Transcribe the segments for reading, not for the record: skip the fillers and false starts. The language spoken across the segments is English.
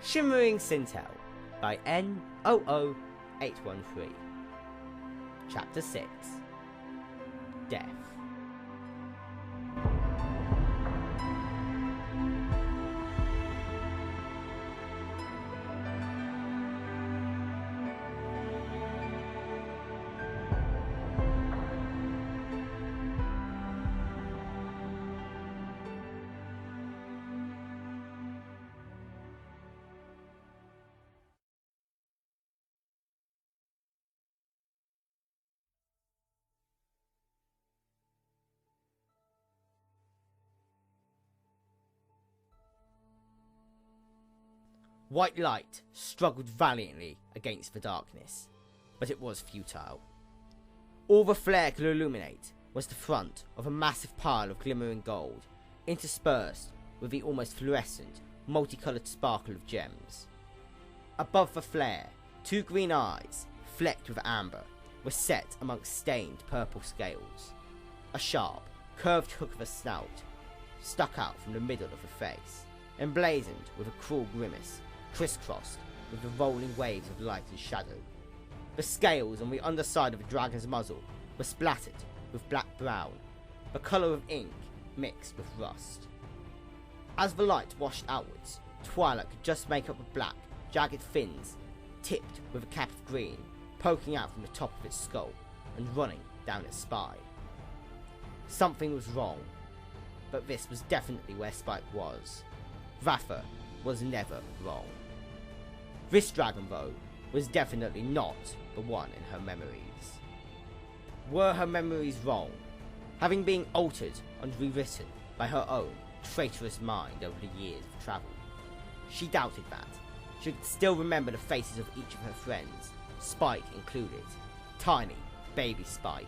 Schemering Sintel by N00813. Chapter 6. Death. White light struggled valiantly against the darkness, but it was futile. All the flare could illuminate was the front of a massive pile of glimmering gold, interspersed with the almost fluorescent, multicoloured sparkle of gems. Above the flare, two green eyes, flecked with amber, were set amongst stained purple scales. A sharp, curved hook of a snout stuck out from the middle of the face, emblazoned with a cruel grimace, crisscrossed with the rolling waves of light and shadow. The scales on the underside of the dragon's muzzle were splattered with black-brown, the colour of ink mixed with rust. As the light washed outwards, twilight could just make up the black, jagged fins, tipped with a cap of green, poking out from the top of its skull and running down its spine. Something was wrong, but this was definitely where Spike was. Vafa was never wrong. This dragon, though, was definitely not the one in her memories. Were her memories wrong, having been altered and rewritten by her own traitorous mind over the years of travel? She doubted that. She could still remember the faces of each of her friends, Spike included. Tiny, baby Spike.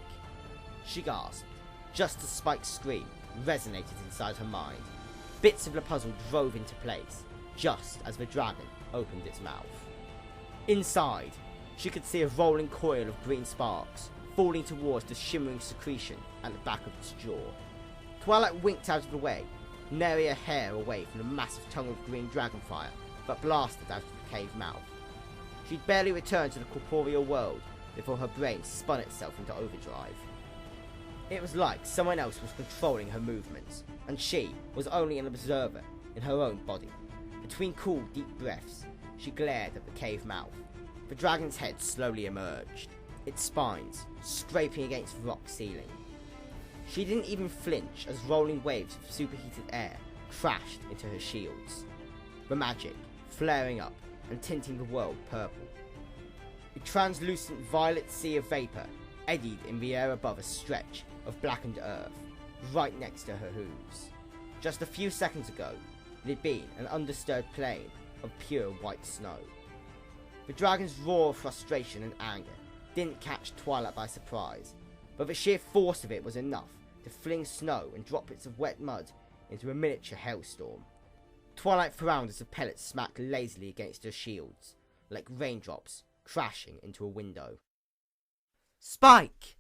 She gasped, just as Spike's scream resonated inside her mind. Bits of the puzzle drove into place, just as the dragon opened its mouth. Inside, she could see a rolling coil of green sparks falling towards the shimmering secretion at the back of its jaw. Twilight winked out of the way, nary a hair away from the massive tongue of green dragonfire that blasted out of the cave mouth. She'd barely returned to the corporeal world before her brain spun itself into overdrive. It was like someone else was controlling her movements, and she was only an observer in her own body. Between cool, deep breaths, she glared at the cave mouth. The dragon's head slowly emerged, its spines scraping against the rock ceiling. She didn't even flinch as rolling waves of superheated air crashed into her shields, the magic flaring up and tinting the world purple. A translucent violet sea of vapour eddied in the air above a stretch of blackened earth, right next to her hooves. Just a few seconds ago, it had been an undisturbed plain of pure white snow. The dragon's roar of frustration and anger didn't catch Twilight by surprise, but the sheer force of it was enough to fling snow and droplets of wet mud into a miniature hailstorm. Twilight frowned as the pellets smacked lazily against her shields, like raindrops crashing into a window. "Spike!"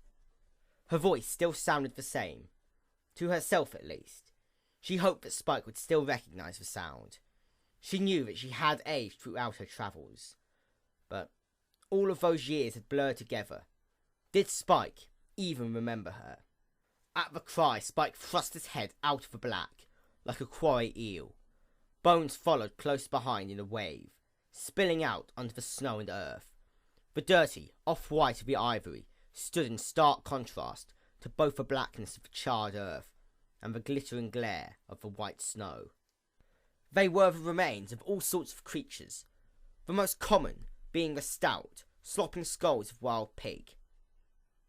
Her voice still sounded the same, to herself at least. She hoped that Spike would still recognise the sound. She knew that she had aged throughout her travels, but all of those years had blurred together. Did Spike even remember her? At the cry, Spike thrust his head out of the black, like a quarry eel. Bones followed close behind in a wave, spilling out onto the snow and earth. The dirty, off-white of the ivory stood in stark contrast to both the blackness of the charred earth and the glittering glare of the white snow. They were the remains of all sorts of creatures, the most common being the stout, slopping skulls of wild pig.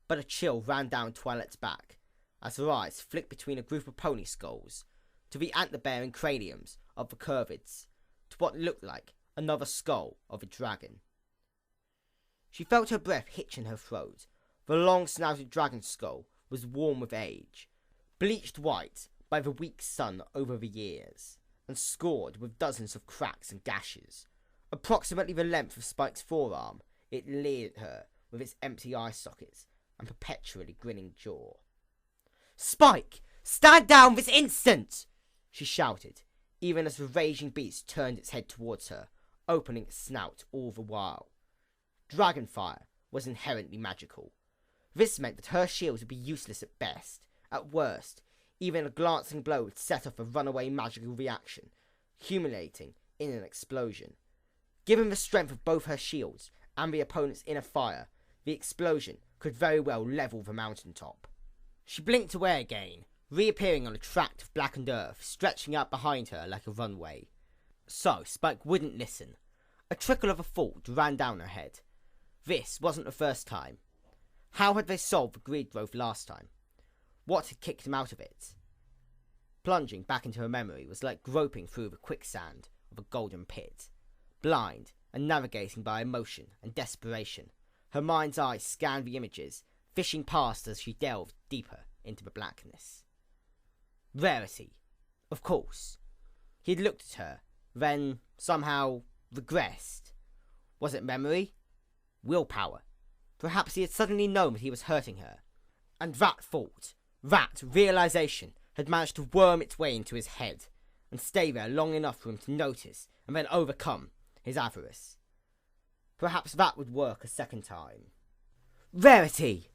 But a chill ran down Twilight's back as her eyes flicked between a group of pony skulls to the antler-bearing craniums of the corvids, to what looked like another skull of a dragon. She felt her breath hitch in her throat. The long-snouted dragon skull was warm with age, bleached white by the weak sun over the years, and scored with dozens of cracks and gashes. Approximately the length of Spike's forearm, it leered at her with its empty eye sockets and perpetually grinning jaw. "Spike! Stand down this instant!" she shouted, even as the raging beast turned its head towards her, opening its snout all the while. Dragonfire was inherently magical. This meant that her shields would be useless at best. At worst, even a glancing blow would set off a runaway magical reaction, accumulating in an explosion. Given the strength of both her shields and the opponent's inner fire, the explosion could very well level the mountaintop. She blinked away again, reappearing on a tract of blackened earth stretching out behind her like a runway. So Spike wouldn't listen. A trickle of a thought ran down her head. This wasn't the first time. How had they solved the greed growth last time? What had kicked them out of it? Plunging back into her memory was like groping through the quicksand of a golden pit. Blind and navigating by emotion and desperation, her mind's eyes scanned the images, fishing past as she delved deeper into the blackness. Rarity. Of course. He had looked at her, then somehow regressed. Was it memory? Willpower? Perhaps he had suddenly known that he was hurting her. And that thought, that realization, had managed to worm its way into his head, and stay there long enough for him to notice and then overcome his avarice. Perhaps that would work a second time. Rarity!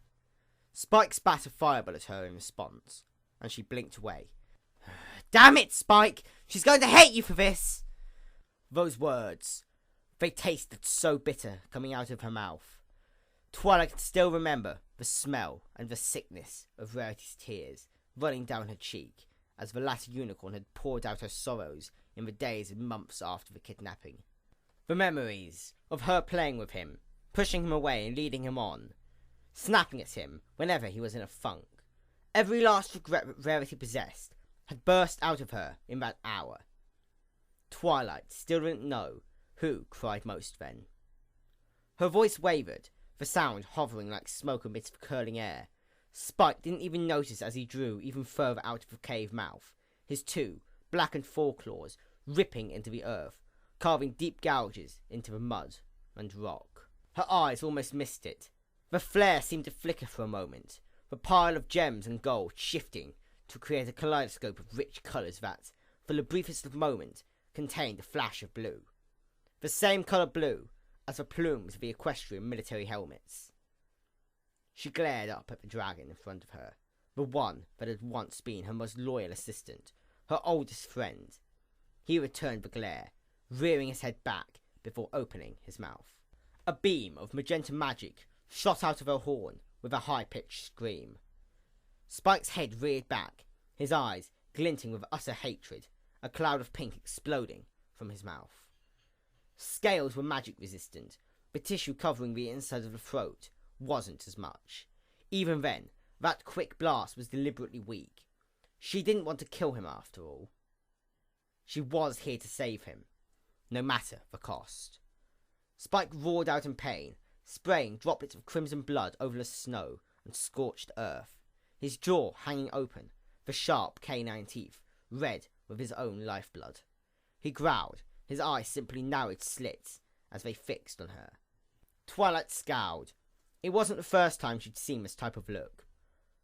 Spike spat a fireball at her in response, and she blinked away. Damn it, Spike! She's going to hate you for this! Those words, they tasted so bitter coming out of her mouth. Twilight could still remember the smell and the sickness of Rarity's tears running down her cheek as the latter unicorn had poured out her sorrows in the days and months after the kidnapping. The memories of her playing with him, pushing him away and leading him on, snapping at him whenever he was in a funk. Every last regret that Rarity possessed had burst out of her in that hour. Twilight still didn't know who cried most then. Her voice wavered, the sound hovering like smoke amidst the curling air. Spike didn't even notice as he drew even further out of the cave mouth, his two blackened foreclaws ripping into the earth, carving deep gouges into the mud and rock. Her eyes almost missed it. The flare seemed to flicker for a moment, the pile of gems and gold shifting to create a kaleidoscope of rich colours that, for the briefest of moment, contained a flash of blue. The same colour blue as the plumes of the equestrian military helmets. She glared up at the dragon in front of her, the one that had once been her most loyal assistant, her oldest friend. He returned the glare, rearing his head back before opening his mouth. A beam of magenta magic shot out of her horn with a high-pitched scream. Spike's head reared back, his eyes glinting with utter hatred, a cloud of pink exploding from his mouth. Scales were magic resistant, but tissue covering the inside of the throat wasn't as much. Even then, that quick blast was deliberately weak. She didn't want to kill him after all. She was here to save him, no matter the cost. Spike roared out in pain, spraying droplets of crimson blood over the snow and scorched earth, his jaw hanging open, the sharp canine teeth red with his own lifeblood. He growled, his eyes simply narrowed slits as they fixed on her. Twilight scowled. It wasn't the first time she'd seen this type of look,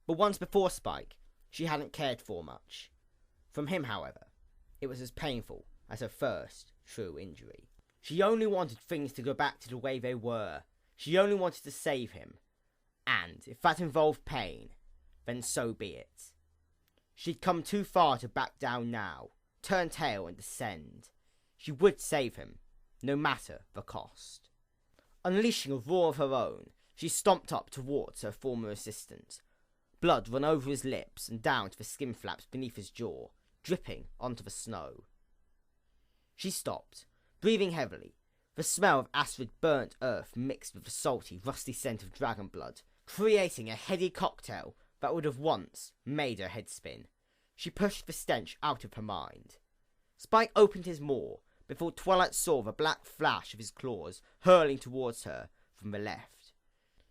but once before Spike, she hadn't cared for much. From him, however, it was as painful as her first true injury. She only wanted things to go back to the way they were. She only wanted to save him. And if that involved pain, then so be it. She'd come too far to back down now, turn tail and descend. She would save him, no matter the cost. Unleashing a roar of her own, she stomped up towards her former assistant. Blood ran over his lips and down to the skin flaps beneath his jaw, dripping onto the snow. She stopped, breathing heavily. The smell of acrid burnt earth mixed with the salty, rusty scent of dragon blood, creating a heady cocktail that would have once made her head spin. She pushed the stench out of her mind. Spike opened his maw before Twilight saw the black flash of his claws hurling towards her from the left.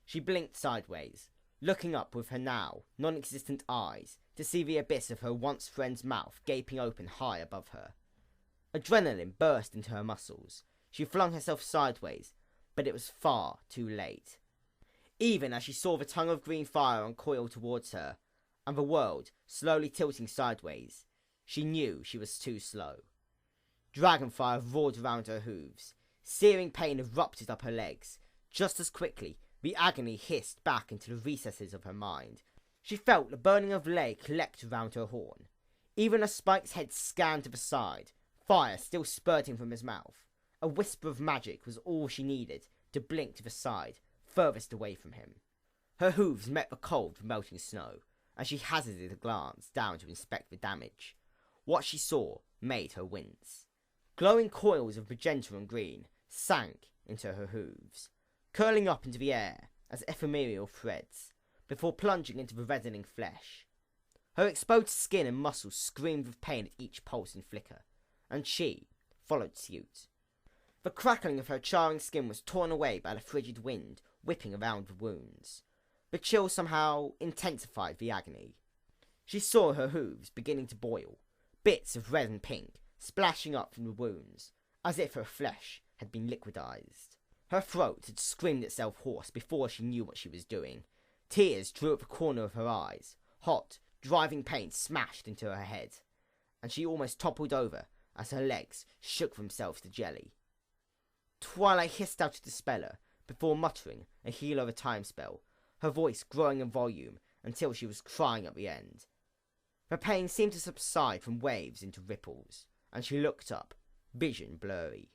She blinked sideways, looking up with her now non-existent eyes to see the abyss of her once friend's mouth gaping open high above her. Adrenaline burst into her muscles. She flung herself sideways, but it was far too late. Even as she saw the tongue of green fire uncoil towards her, and the world slowly tilting sideways, she knew she was too slow. Dragonfire roared around her hooves, Searing pain erupted up her legs. Just as quickly, the agony hissed back into the recesses of her mind. She felt the burning of Lay collect around her horn. Even as Spike's head scanned to the side, fire still spurting from his mouth, a whisper of magic was all she needed to blink to the side, furthest away from him. Her hooves met the cold of melting snow, and she hazarded a glance down to inspect the damage. What she saw made her wince. Glowing coils of magenta and green sank into her hooves, curling up into the air as ephemeral threads, before plunging into the reddening flesh. Her exposed skin and muscles screamed with pain at each pulse and flicker, and she followed suit. The crackling of her charring skin was torn away by the frigid wind whipping around the wounds. The chill somehow intensified the agony. She saw her hooves beginning to boil, bits of red and pink splashing up from the wounds, as if her flesh had been liquidized. Her throat had screamed itself hoarse before she knew what she was doing. Tears drew at the corner of her eyes. Hot, driving pain smashed into her head, and she almost toppled over as her legs shook themselves to jelly. Twilight hissed out a dispeller before muttering a heal over time spell, her voice growing in volume until she was crying at the end. Her pain seemed to subside from waves into ripples, and she looked up, vision blurry.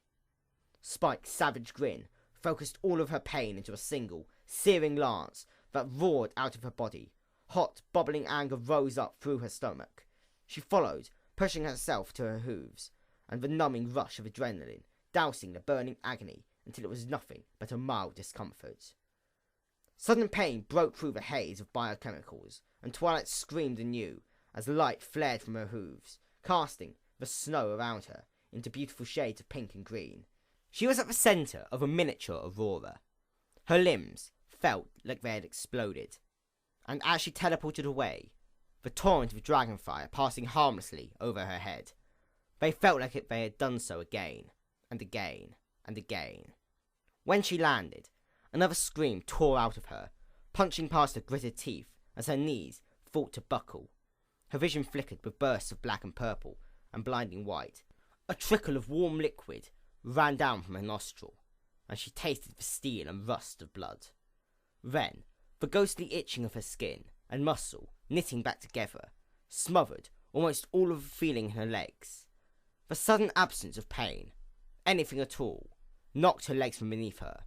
Spike's savage grin focused all of her pain into a single, searing lance that roared out of her body. Hot, bubbling anger rose up through her stomach. She followed, pushing herself to her hooves, and the numbing rush of adrenaline, dousing the burning agony until it was nothing but a mild discomfort. Sudden pain broke through the haze of biochemicals, and Twilight screamed anew as the light flared from her hooves, casting the snow around her into beautiful shades of pink and green. She was at the centre of a miniature aurora. Her limbs felt like they had exploded, and as she teleported away, the torrent of dragonfire passing harmlessly over her head, they felt like they had done so again, and again, and again. When she landed, another scream tore out of her, punching past her gritted teeth as her knees fought to buckle. Her vision flickered with bursts of black and purple and blinding white. A trickle of warm liquid ran down from her nostril, and she tasted the steel and rust of blood. Then, the ghostly itching of her skin and muscle knitting back together, smothered almost all of the feeling in her legs. The sudden absence of pain, anything at all, knocked her legs from beneath her.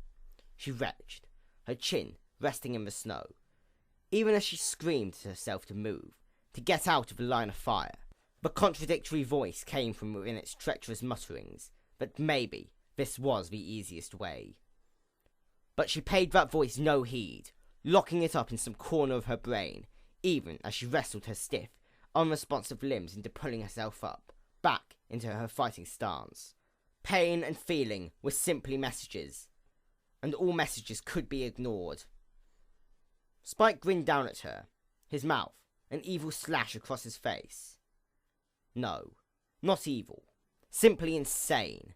She retched, her chin resting in the snow, even as she screamed to herself to move, to get out of the line of fire. The contradictory voice came from within its treacherous mutterings that maybe this was the easiest way. But she paid that voice no heed, locking it up in some corner of her brain, even as she wrestled her stiff, unresponsive limbs into pulling herself up, back into her fighting stance. Pain and feeling were simply messages, and all messages could be ignored. Spike grinned down at her, his mouth an evil slash across his face. No, not evil, simply insane.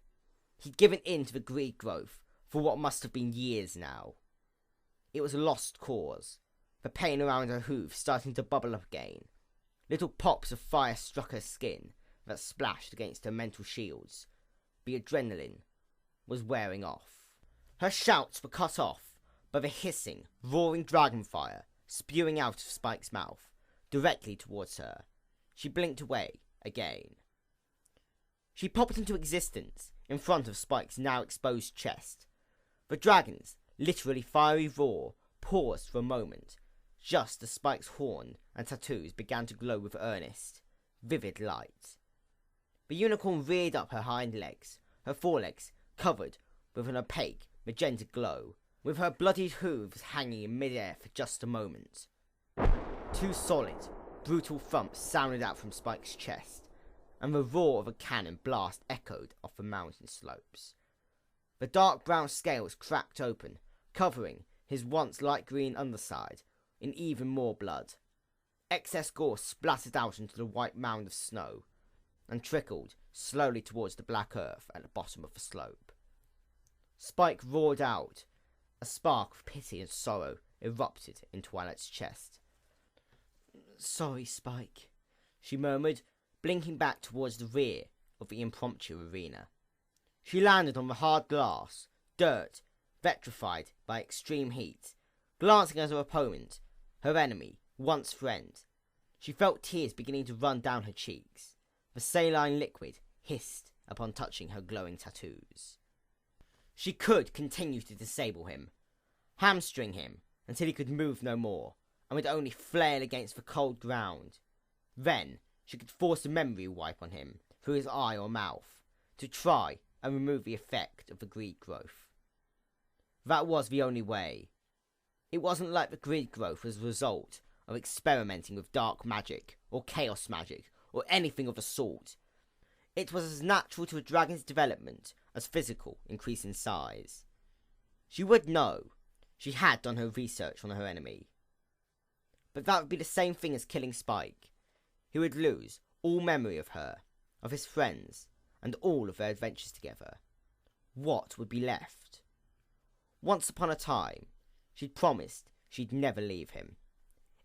He'd given in to the greed growth for what must have been years now. It was a lost cause, the pain around her hooves starting to bubble up again. Little pops of fire struck her skin that splashed against her mental shields. The adrenaline was wearing off. Her shouts were cut off by the hissing, roaring dragonfire spewing out of Spike's mouth, directly towards her. She blinked away again. She popped into existence in front of Spike's now exposed chest. The dragon's literally fiery roar paused for a moment, just as Spike's horn and tattoos began to glow with earnest, vivid light. The unicorn reared up her hind legs, her forelegs covered with an opaque, magenta glow, with her bloodied hooves hanging in mid-air for just a moment. Two solid, brutal thumps sounded out from Spike's chest, and the roar of a cannon blast echoed off the mountain slopes. The dark brown scales cracked open, covering his once light green underside in even more blood. Excess gore splattered out into the white mound of snow, and trickled slowly towards the black earth at the bottom of the slope. Spike roared out. A spark of pity and sorrow erupted in Twilight's chest. "Sorry, Spike," she murmured, blinking back towards the rear of the impromptu arena. She landed on the hard glass, dirt, vitrified by extreme heat, glancing at her opponent, her enemy, once friend. She felt tears beginning to run down her cheeks. The saline liquid hissed upon touching her glowing tattoos. She could continue to disable him, hamstring him until he could move no more, and would only flail against the cold ground. Then she could force a memory wipe on him through his eye or mouth, to try and remove the effect of the greed growth. That was the only way. It wasn't like the greed growth was the result of experimenting with dark magic, or chaos magic, or anything of the sort. It was as natural to a dragon's development as physical increase in size. She would know. She had done her research on her enemy. But that would be the same thing as killing Spike. He would lose all memory of her, of his friends, and all of their adventures together. What would be left? Once upon a time, she'd promised she'd never leave him.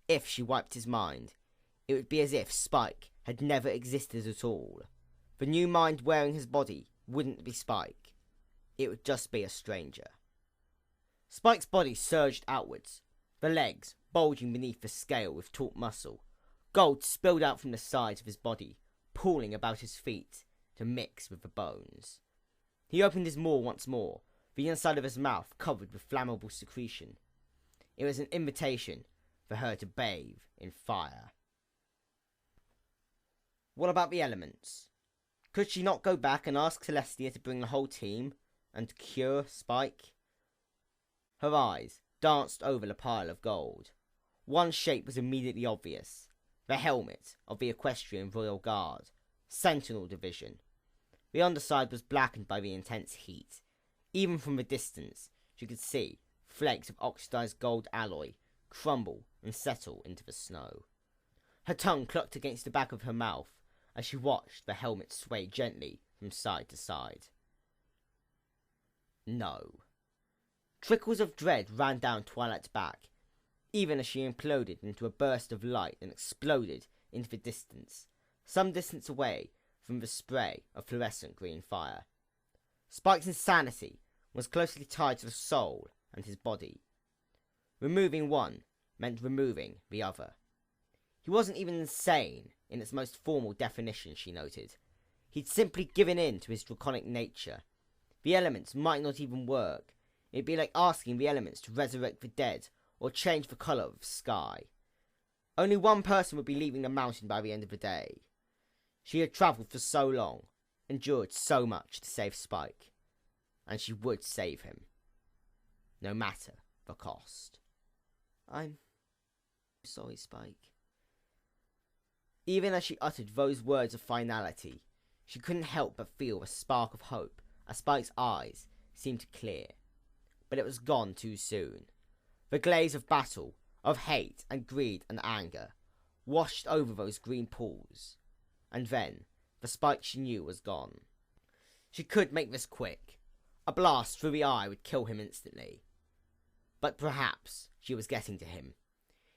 If she wiped his mind, it would be as if Spike had never existed at all. The new mind wearing his body wouldn't be Spike. It would just be a stranger. Spike's body surged outwards, the legs bulging beneath the scale with taut muscle. Gold spilled out from the sides of his body, pooling about his feet to mix with the bones. He opened his maw once more, the inside of his mouth covered with flammable secretion. It was an invitation for her to bathe in fire. What about the elements? Could she not go back and ask Celestia to bring the whole team and cure Spike? Her eyes danced over the pile of gold. One shape was immediately obvious. The helmet of the Equestrian Royal Guard, Sentinel Division. The underside was blackened by the intense heat. Even from the distance, she could see flakes of oxidized gold alloy crumble and settle into the snow. Her tongue clucked against the back of her mouth as she watched the helmet sway gently from side to side. No. Trickles of dread ran down Twilight's back, even as she imploded into a burst of light and exploded into the distance, some distance away from the spray of fluorescent green fire. Spike's insanity was closely tied to the soul and his body. Removing one meant removing the other. He wasn't even insane in its most formal definition, she noted. He'd simply given in to his draconic nature. The elements might not even work. It'd be like asking the elements to resurrect the dead or change the colour of the sky. Only one person would be leaving the mountain by the end of the day. She had travelled for so long, endured so much to save Spike, and she would save him, no matter the cost. I'm sorry, Spike. Even as she uttered those words of finality, she couldn't help but feel a spark of hope as Spike's eyes seemed to clear. But it was gone too soon. The glaze of battle, of hate and greed and anger, washed over those green pools. And then, the Spike she knew was gone. She could make this quick. A blast through the eye would kill him instantly. But perhaps she was getting to him.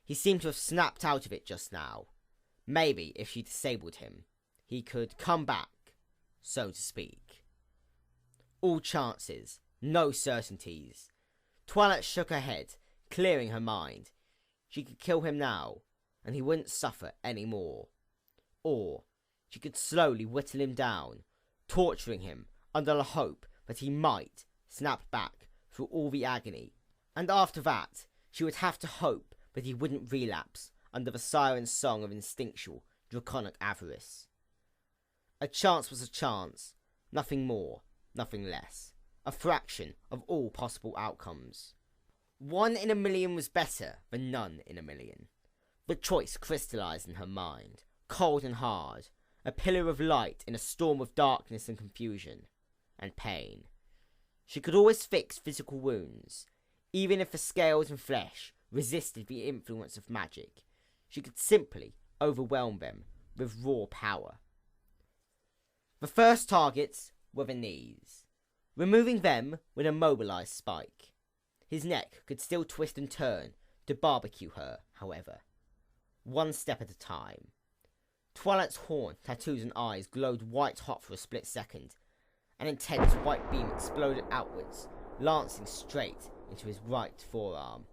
He seemed to have snapped out of it just now. Maybe if she disabled him, he could come back, so to speak. All chances, no certainties. Twilight shook her head, clearing her mind. She could kill him now, and he wouldn't suffer any more. Or she could slowly whittle him down, torturing him under the hope that he might snap back through all the agony. And after that, she would have to hope that he wouldn't relapse under the siren song of instinctual, draconic avarice. A chance was a chance, nothing more, nothing less. A fraction of all possible outcomes. 1 in a million was better than none in a million. The choice crystallized in her mind, cold and hard, a pillar of light in a storm of darkness and confusion, and pain. She could always fix physical wounds, even if the scales and flesh resisted the influence of magic. She could simply overwhelm them with raw power. The first targets were the knees. Removing them would immobilize Spike. His neck could still twist and turn to barbecue her, however. One step at a time. Twilight's horn, tattoos and eyes glowed white hot for a split second, An intense white beam exploded outwards, lancing straight into his right forearm.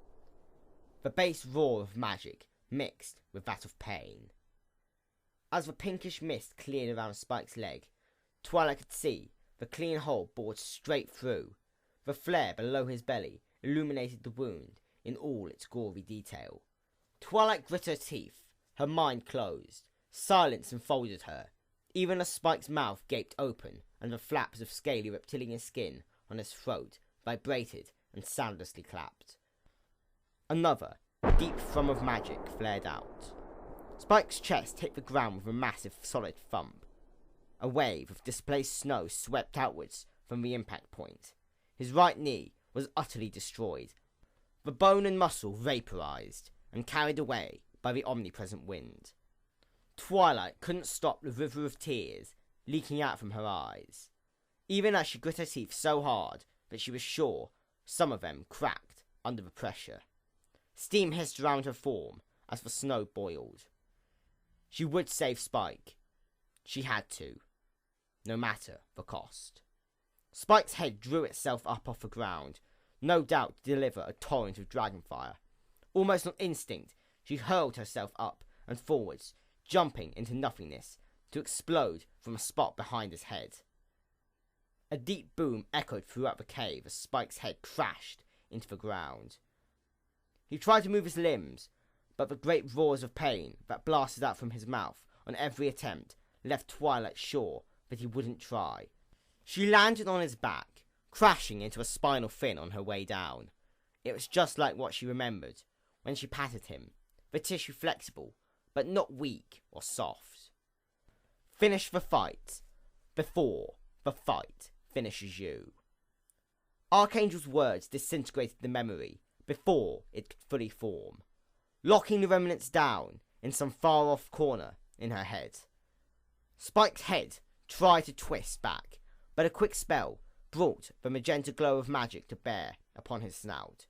The bass roar of magic mixed with that of pain. As the pinkish mist cleared around Spike's leg, Twilight could see the clean hole bored straight through. The flare below his belly illuminated the wound in all its gory detail. Twilight grit her teeth, her mind closed. Silence enfolded her. Even as Spike's mouth gaped open and the flaps of scaly reptilian skin on his throat vibrated and soundlessly clapped. Another deep thrum of magic flared out. Spike's chest hit the ground with a massive solid thump. A wave of displaced snow swept outwards from the impact point. His right knee was utterly destroyed. The bone and muscle vaporized and carried away by the omnipresent wind. Twilight couldn't stop the river of tears leaking out from her eyes, even as she grit her teeth so hard that she was sure some of them cracked under the pressure. Steam hissed around her form as the snow boiled. She would save Spike. She had to, no matter the cost. Spike's head drew itself up off the ground, no doubt to deliver a torrent of dragonfire. Almost on instinct, she hurled herself up and forwards, jumping into nothingness, to explode from a spot behind his head. A deep boom echoed throughout the cave as Spike's head crashed into the ground. He tried to move his limbs, but the great roars of pain that blasted out from his mouth on every attempt left Twilight sure that he wouldn't try. She landed on his back, crashing into a spinal fin on her way down. It was just like what she remembered when she patted him, the tissue flexible, but not weak or soft. Finish the fight before the fight finishes you. Archangel's words disintegrated the memory before it could fully form, locking the remnants down in some far-off corner in her head. Spike's head tried to twist back, but a quick spell brought the magenta glow of magic to bear upon his snout.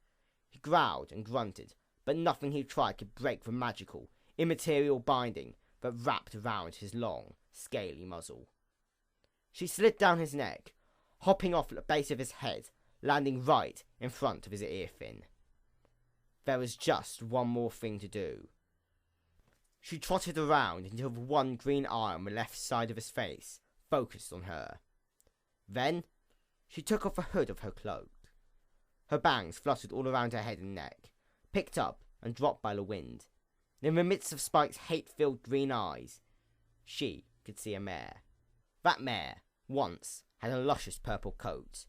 He growled and grunted, but nothing he tried could break the magical, immaterial binding that wrapped around his long, scaly muzzle. She slid down his neck, hopping off at the base of his head, landing right in front of his ear fin. There was just one more thing to do. She trotted around until the one green eye on the left side of his face focused on her. Then, she took off the hood of her cloak. Her bangs fluttered all around her head and neck, picked up and dropped by the wind. In the midst of Spike's hate-filled green eyes, she could see a mare. That mare, once, had a luscious purple coat.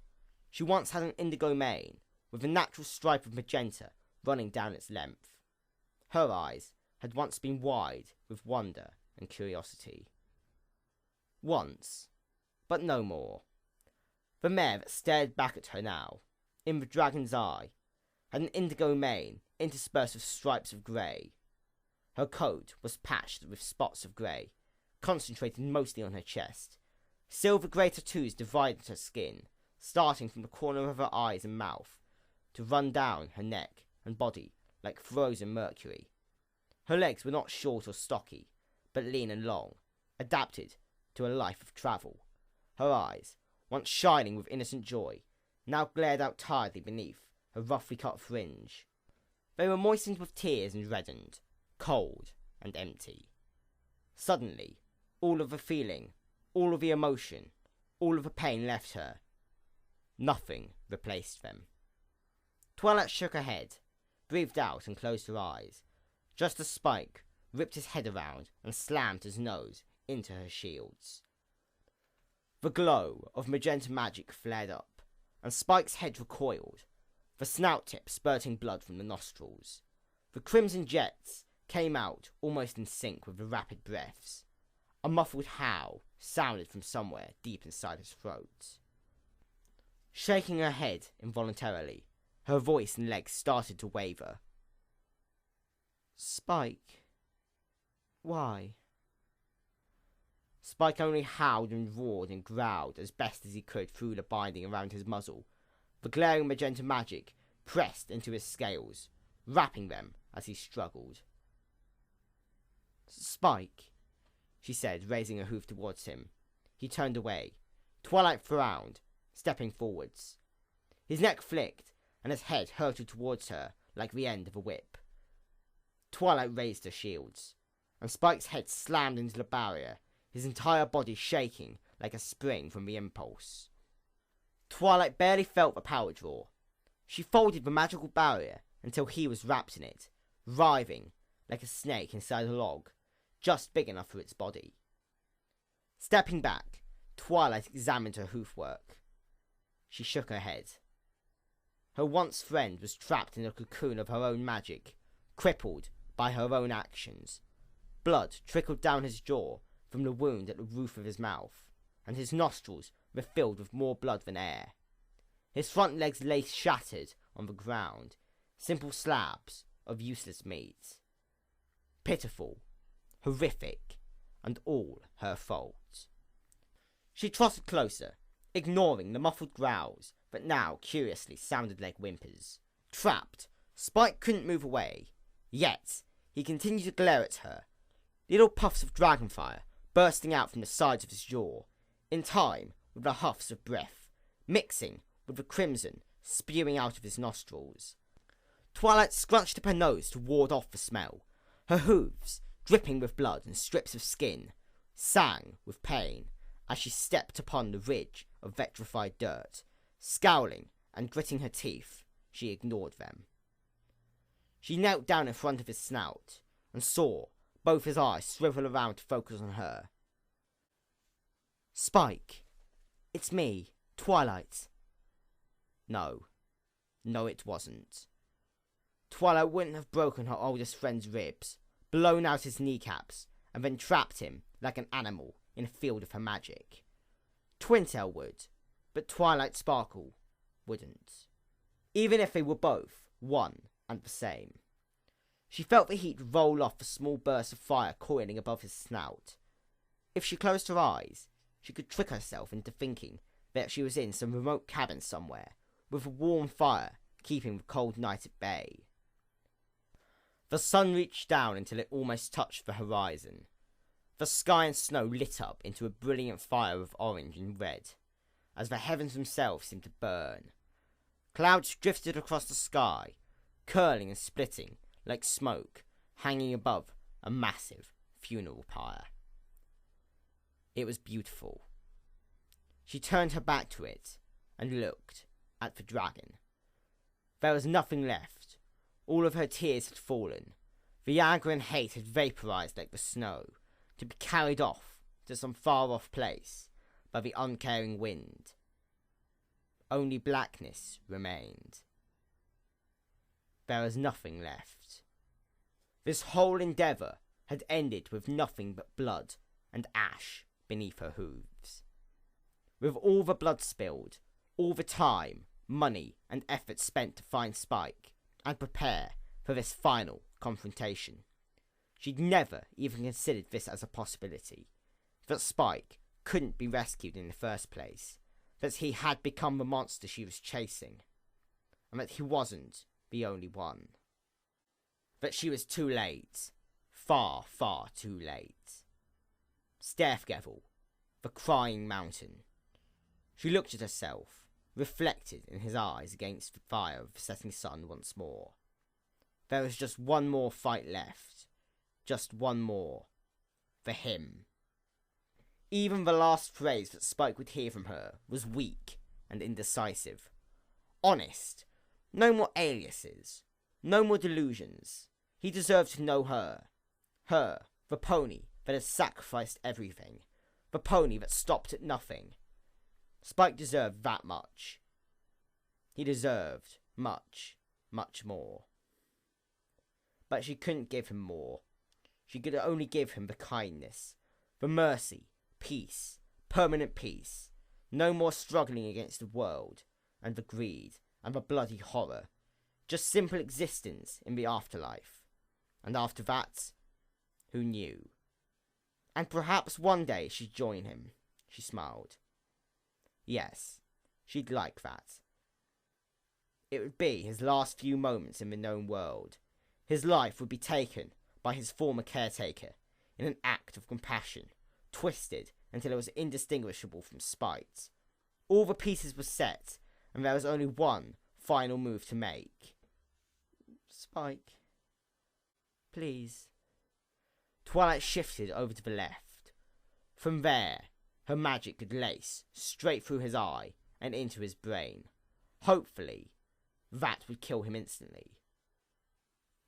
She once had an indigo mane, with a natural stripe of magenta running down its length. Her eyes had once been wide with wonder and curiosity. Once, but no more. The mare that stared back at her now, in the dragon's eye, had an indigo mane interspersed with stripes of grey. Her coat was patched with spots of grey, concentrated mostly on her chest. Silver grey tattoos divided her skin, starting from the corner of her eyes and mouth, to run down her neck and body like frozen mercury. Her legs were not short or stocky, but lean and long, adapted to a life of travel. Her eyes, once shining with innocent joy, now glared out tiredly beneath her roughly cut fringe. They were moistened with tears and reddened, cold and empty. Suddenly, all of the feeling, all of the emotion, all of the pain left her. Nothing replaced them. Twilight shook her head, breathed out and closed her eyes, just as Spike ripped his head around and slammed his nose into her shields. The glow of magenta magic flared up, and Spike's head recoiled, the snout tip spurting blood from the nostrils. The crimson jets came out almost in sync with the rapid breaths. A muffled howl sounded from somewhere deep inside his throat. Shaking her head involuntarily, her voice and legs started to waver. Spike. Why? Spike only howled and roared and growled as best as he could through the binding around his muzzle. The glaring magenta magic pressed into his scales, wrapping them as he struggled. Spike, she said, raising a hoof towards him. He turned away. Twilight frowned, stepping forwards. His neck flicked, and his head hurtled towards her like the end of a whip. Twilight raised her shields, and Spike's head slammed into the barrier, his entire body shaking like a spring from the impulse. Twilight barely felt the power draw. She folded the magical barrier until he was wrapped in it, writhing like a snake inside a log, just big enough for its body. Stepping back, Twilight examined her hoofwork. She shook her head. Her once friend was trapped in a cocoon of her own magic, crippled by her own actions. Blood trickled down his jaw from the wound at the roof of his mouth, and his nostrils were filled with more blood than air. His front legs lay shattered on the ground, simple slabs of useless meat. Pitiful, horrific, and all her fault. She trotted closer, ignoring the muffled growls that now curiously sounded like whimpers. Trapped, Spike couldn't move away, yet he continued to glare at her, little puffs of dragonfire bursting out from the sides of his jaw, in time with the huffs of breath, mixing with the crimson spewing out of his nostrils. Twilight scrunched up her nose to ward off the smell. Her hooves, dripping with blood and strips of skin, sang with pain as she stepped upon the ridge of vitrified dirt. Scowling and gritting her teeth, she ignored them. She knelt down in front of his snout and saw both his eyes swivel around to focus on her. "Spike, it's me, Twilight." No, it wasn't. Twilight wouldn't have broken her oldest friend's ribs, blown out his kneecaps, and then trapped him like an animal in a field of her magic. Twintail would, but Twilight Sparkle wouldn't. Even if they were both one and the same. She felt the heat roll off the small burst of fire coiling above his snout. If she closed her eyes, she could trick herself into thinking that she was in some remote cabin somewhere, with a warm fire keeping the cold night at bay. The sun reached down until it almost touched the horizon. The sky and snow lit up into a brilliant fire of orange and red, as the heavens themselves seemed to burn. Clouds drifted across the sky, curling and splitting like smoke hanging above a massive funeral pyre. It was beautiful. She turned her back to it and looked at the dragon. There was nothing left. All of her tears had fallen. The anger and hate had vaporized like the snow, to be carried off to some far-off place by the uncaring wind. Only blackness remained. There was nothing left. This whole endeavour had ended with nothing but blood and ash beneath her hooves. With all the blood spilled, all the time, money, and effort spent to find Spike and prepare for this final confrontation, she'd never even considered this as a possibility. That Spike couldn't be rescued in the first place, that he had become the monster she was chasing, and that he wasn't the only one. That she was too late, far, far too late. Stairfgevel, the crying mountain. She looked at herself, reflected in his eyes against the fire of the setting sun once more. There was just one more fight left. Just one more. For him. Even the last phrase that Spike would hear from her was weak and indecisive. Honest. No more aliases. No more delusions. He deserved to know her. Her, the pony that had sacrificed everything. The pony that stopped at nothing. Spike deserved that much. He deserved much, much more. But she couldn't give him more. She could only give him the kindness, the mercy, peace, permanent peace. No more struggling against the world, and the greed, and the bloody horror. Just simple existence in the afterlife. And after that, who knew? And perhaps one day she'd join him, she smiled. Yes, she'd like that. It would be his last few moments in the known world. His life would be taken by his former caretaker in an act of compassion, twisted until it was indistinguishable from spite, All the pieces were set, and there was only one final move to make. Spike. Please. Twilight shifted over to the left. From there, her magic could lace straight through his eye and into his brain. Hopefully, that would kill him instantly.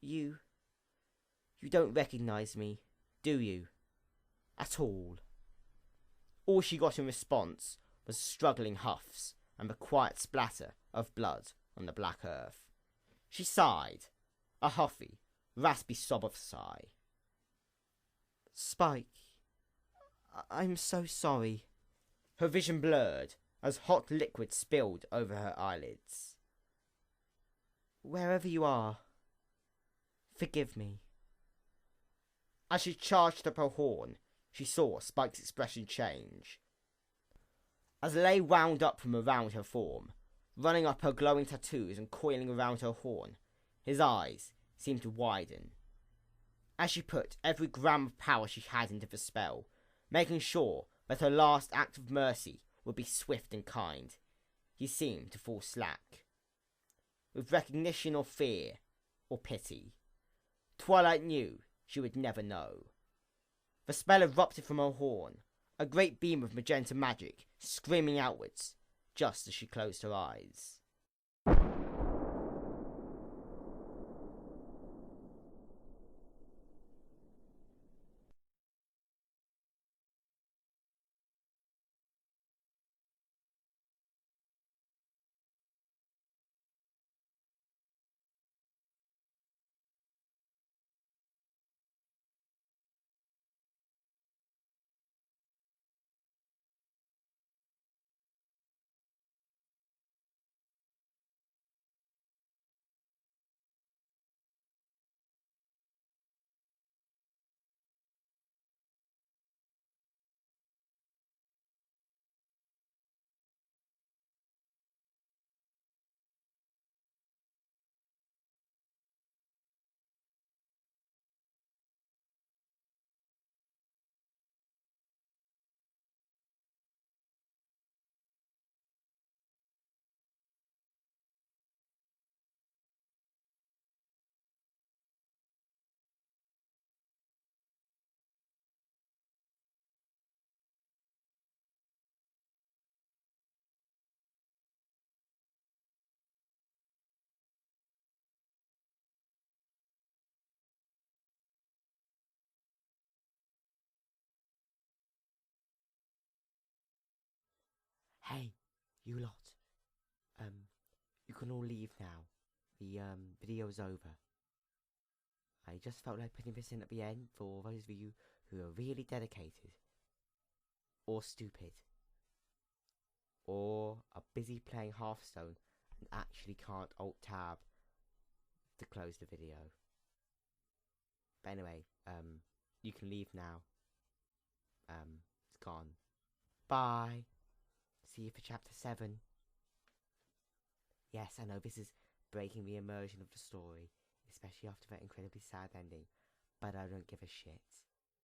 You don't recognize me, do you? At all. All she got in response was struggling huffs and the quiet splatter of blood on the black earth. She sighed, a huffy, raspy sob of a sigh. Spike, I'm so sorry. Her vision blurred as hot liquid spilled over her eyelids. Wherever you are, forgive me. As she charged up her horn, she saw Spike's expression change. As Lay wound up from around her form, running up her glowing tattoos and coiling around her horn, his eyes seemed to widen. As she put every gram of power she had into the spell, making sure that her last act of mercy would be swift and kind, he seemed to fall slack. With recognition or fear, or pity, Twilight knew she would never know. The spell erupted from her horn, a great beam of magenta magic screaming outwards, just as she closed her eyes. Hey, you lot. You can all leave now. The video's over. I just felt like putting this in at the end for those of you who are really dedicated, or stupid, or are busy playing Hearthstone and actually can't Alt-Tab to close the video. But anyway, you can leave now. It's gone. Bye. See you for chapter 7. Yes, I know this is breaking the immersion of the story, especially after that incredibly sad ending, but I don't give a shit.